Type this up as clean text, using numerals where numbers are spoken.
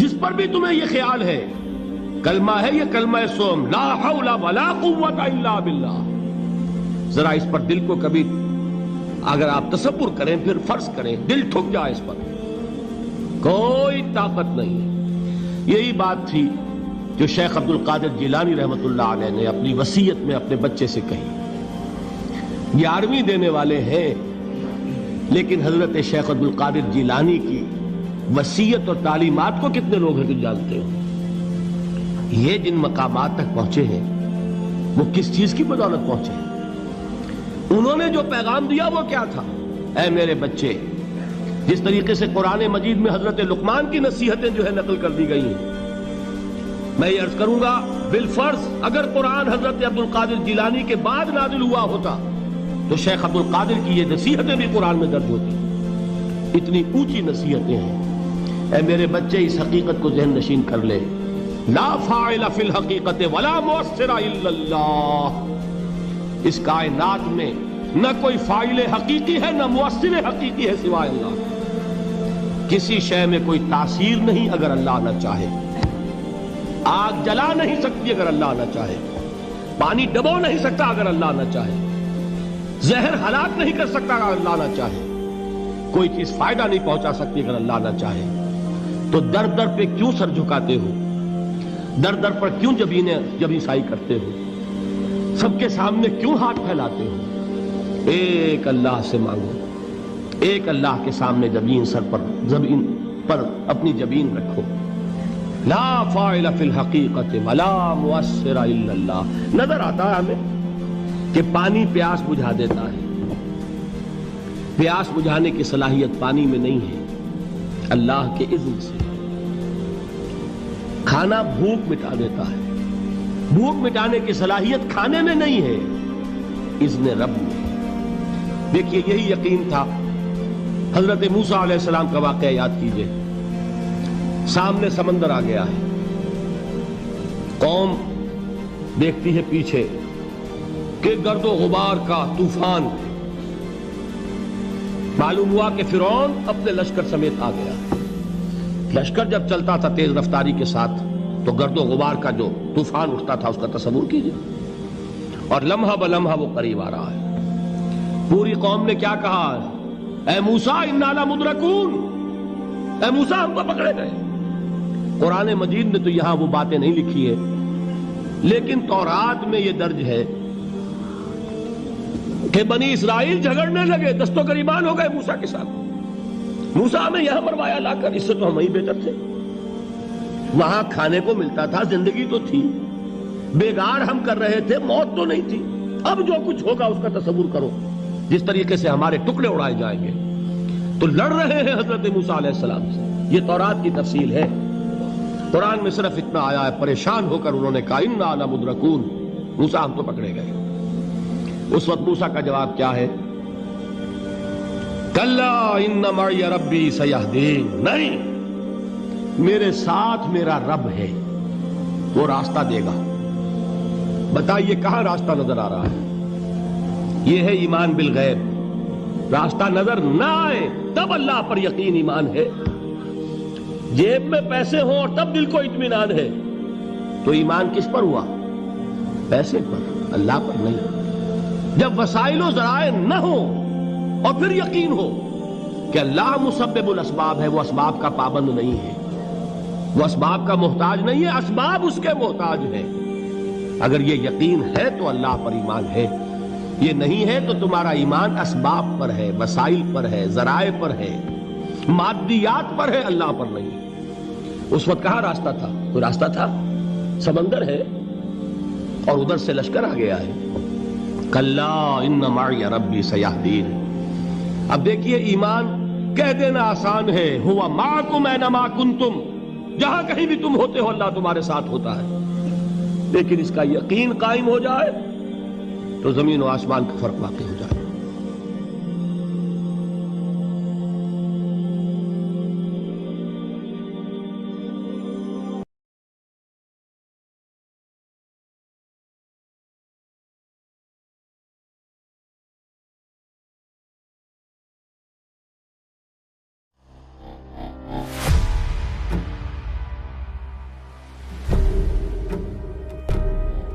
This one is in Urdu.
جس پر بھی تمہیں یہ خیال ہے کلمہ ہے یہ کلمہ سوم لا حول ولا قوت الا باللہ، ذرا اس پر دل کو کبھی اگر آپ تصور کریں پھر فرض کریں دل ٹھک جائے، اس پر کوئی طاقت نہیں ہے۔ یہی بات تھی جو شیخ عبد القادر جیلانی رحمۃ اللہ علیہ نے اپنی وصیت میں اپنے بچے سے کہی۔ 11ویں دینے والے ہیں لیکن حضرت شیخ عبد القادر جیلانی کی وصیت اور تعلیمات کو کتنے لوگ ہیں کہ جانتے ہو؟ یہ جن مقامات تک پہنچے ہیں وہ کس چیز کی بدولت پہنچے ہیں؟ انہوں نے جو پیغام دیا وہ کیا تھا؟ اے میرے بچے، جس طریقے سے قرآن مجید میں حضرت لقمان کی نصیحتیں جو ہے نقل کر دی گئی ہیں، میں یہ عرض کروں گا بالفرض اگر قرآن حضرت عبد القادر جیلانی کے بعد نازل ہوا ہوتا تو شیخ عبد القادر کی یہ نصیحتیں بھی قرآن میں درج ہوتی۔ اتنی اونچی نصیحتیں ہیں۔ اے میرے بچے، اس حقیقت کو ذہن نشین کر لے، لا فاعل فی الحقیقت ولا مؤثر الا اللہ۔ اس کائنات میں نہ کوئی فاعل حقیقی ہے نہ مؤثر حقیقی ہے سوائے اللہ۔ کسی شے میں کوئی تاثیر نہیں اگر اللہ نہ چاہے، آگ جلا نہیں سکتی اگر اللہ نہ چاہے، پانی ڈبو نہیں سکتا اگر اللہ نہ چاہے، زہر ہلاک نہیں کر سکتا اگر اللہ نہ چاہے، کوئی چیز فائدہ نہیں پہنچا سکتی اگر اللہ نہ چاہے۔ تو در در پہ کیوں سر جھکاتے ہو؟ در در پر کیوں جبیں سائی کرتے ہو؟ سب کے سامنے کیوں ہاتھ پھیلاتے ہو؟ ایک اللہ سے مانگو، ایک اللہ کے سامنے زمین پر اپنی جبین رکھو۔ لا فاعل فی الحقیقت ولا مؤثر الا اللہ۔ نظر آتا ہے ہمیں کہ پانی پیاس بجھا دیتا ہے، پیاس بجھانے کی صلاحیت پانی میں نہیں ہے، اللہ کے اذن سے۔ کھانا بھوک مٹا دیتا ہے، بھوک مٹانے کی صلاحیت کھانے میں نہیں ہے، اذن رب میں۔ دیکھیے یہی یقین تھا حضرت موسیٰ علیہ السلام کا واقعہ یاد کیجئے۔ سامنے سمندر آ گیا ہے، قوم دیکھتی ہے پیچھے کہ گرد و غبار کا طوفان، معلوم ہوا کہ فرعون اپنے لشکر سمیت آ گیا۔ لشکر جب چلتا تھا تیز رفتاری کے ساتھ تو گرد و غبار کا جو طوفان اٹھتا تھا اس کا تصور کیجئے، اور لمحہ بلمحہ وہ قریب آ رہا ہے۔ پوری قوم نے کیا کہا؟ اے موسیٰ انا لمدرکون، اے موسیٰ ہم کو پکڑے گئے۔ قرآن مجید نے تو یہاں وہ باتیں نہیں لکھی ہے، لیکن تورات میں یہ درج ہے کہ بنی اسرائیل جھگڑنے لگے، دست و گریبان ہو گئے موسیٰ کے ساتھ۔ موسیٰ ہمیں یہاں مروایا لا کر، اس سے تو ہم ہی بہتر تھے، وہاں کھانے کو ملتا تھا، زندگی تو تھی، بیگار ہم کر رہے تھے، موت تو نہیں تھی۔ اب جو کچھ ہوگا اس کا تصور کرو، جس طریقے سے ہمارے ٹکڑے اڑائے جائیں گے۔ تو لڑ رہے ہیں حضرت موسیٰ علیہ السلام سے، یہ تورات کی تفصیل ہے۔ قرآن میں صرف اتنا آیا ہے، پریشان ہو کر انہوں نے کہا انا لمدرکون، موسیٰ ہم تو پکڑے گئے۔ اس وقت موسیٰ کا جواب کیا ہے؟ کلا ان معی ربی سیہدین، نہیں، میرے ساتھ میرا رب ہے، وہ راستہ دے گا۔ بتائیے کہاں راستہ نظر آ رہا ہے؟ یہ ہے ایمان بالغیب۔ راستہ نظر نہ آئے تب اللہ پر یقین ایمان ہے۔ جیب میں پیسے ہوں اور تب دل کو اطمینان ہے تو ایمان کس پر ہوا؟ پیسے پر، اللہ پر نہیں۔ جب وسائل و ذرائع نہ ہوں اور پھر یقین ہو کہ اللہ مسبب الاسباب ہے، وہ اسباب کا پابند نہیں ہے، وہ اسباب کا محتاج نہیں ہے، اسباب اس کے محتاج ہیں۔ اگر یہ یقین ہے تو اللہ پر ایمان ہے، یہ نہیں ہے تو تمہارا ایمان اسباب پر ہے، وسائل پر ہے، ذرائع پر ہے، مادیات پر ہے، اللہ پر نہیں۔ اس وقت کہاں راستہ تھا؟ کوئی راستہ تھا؟ سمندر ہے اور ادھر سے لشکر آ گیا ہے۔ کلا ان معی ربی سیہدین۔ اب دیکھیے ایمان کہہ دینا آسان ہے، ہوا معکم اینما کنتم، جہاں کہیں بھی تم ہوتے ہو اللہ تمہارے ساتھ ہوتا ہے، لیکن اس کا یقین قائم ہو جائے تو زمین و آسمان کا فرق واقع ہو جائے۔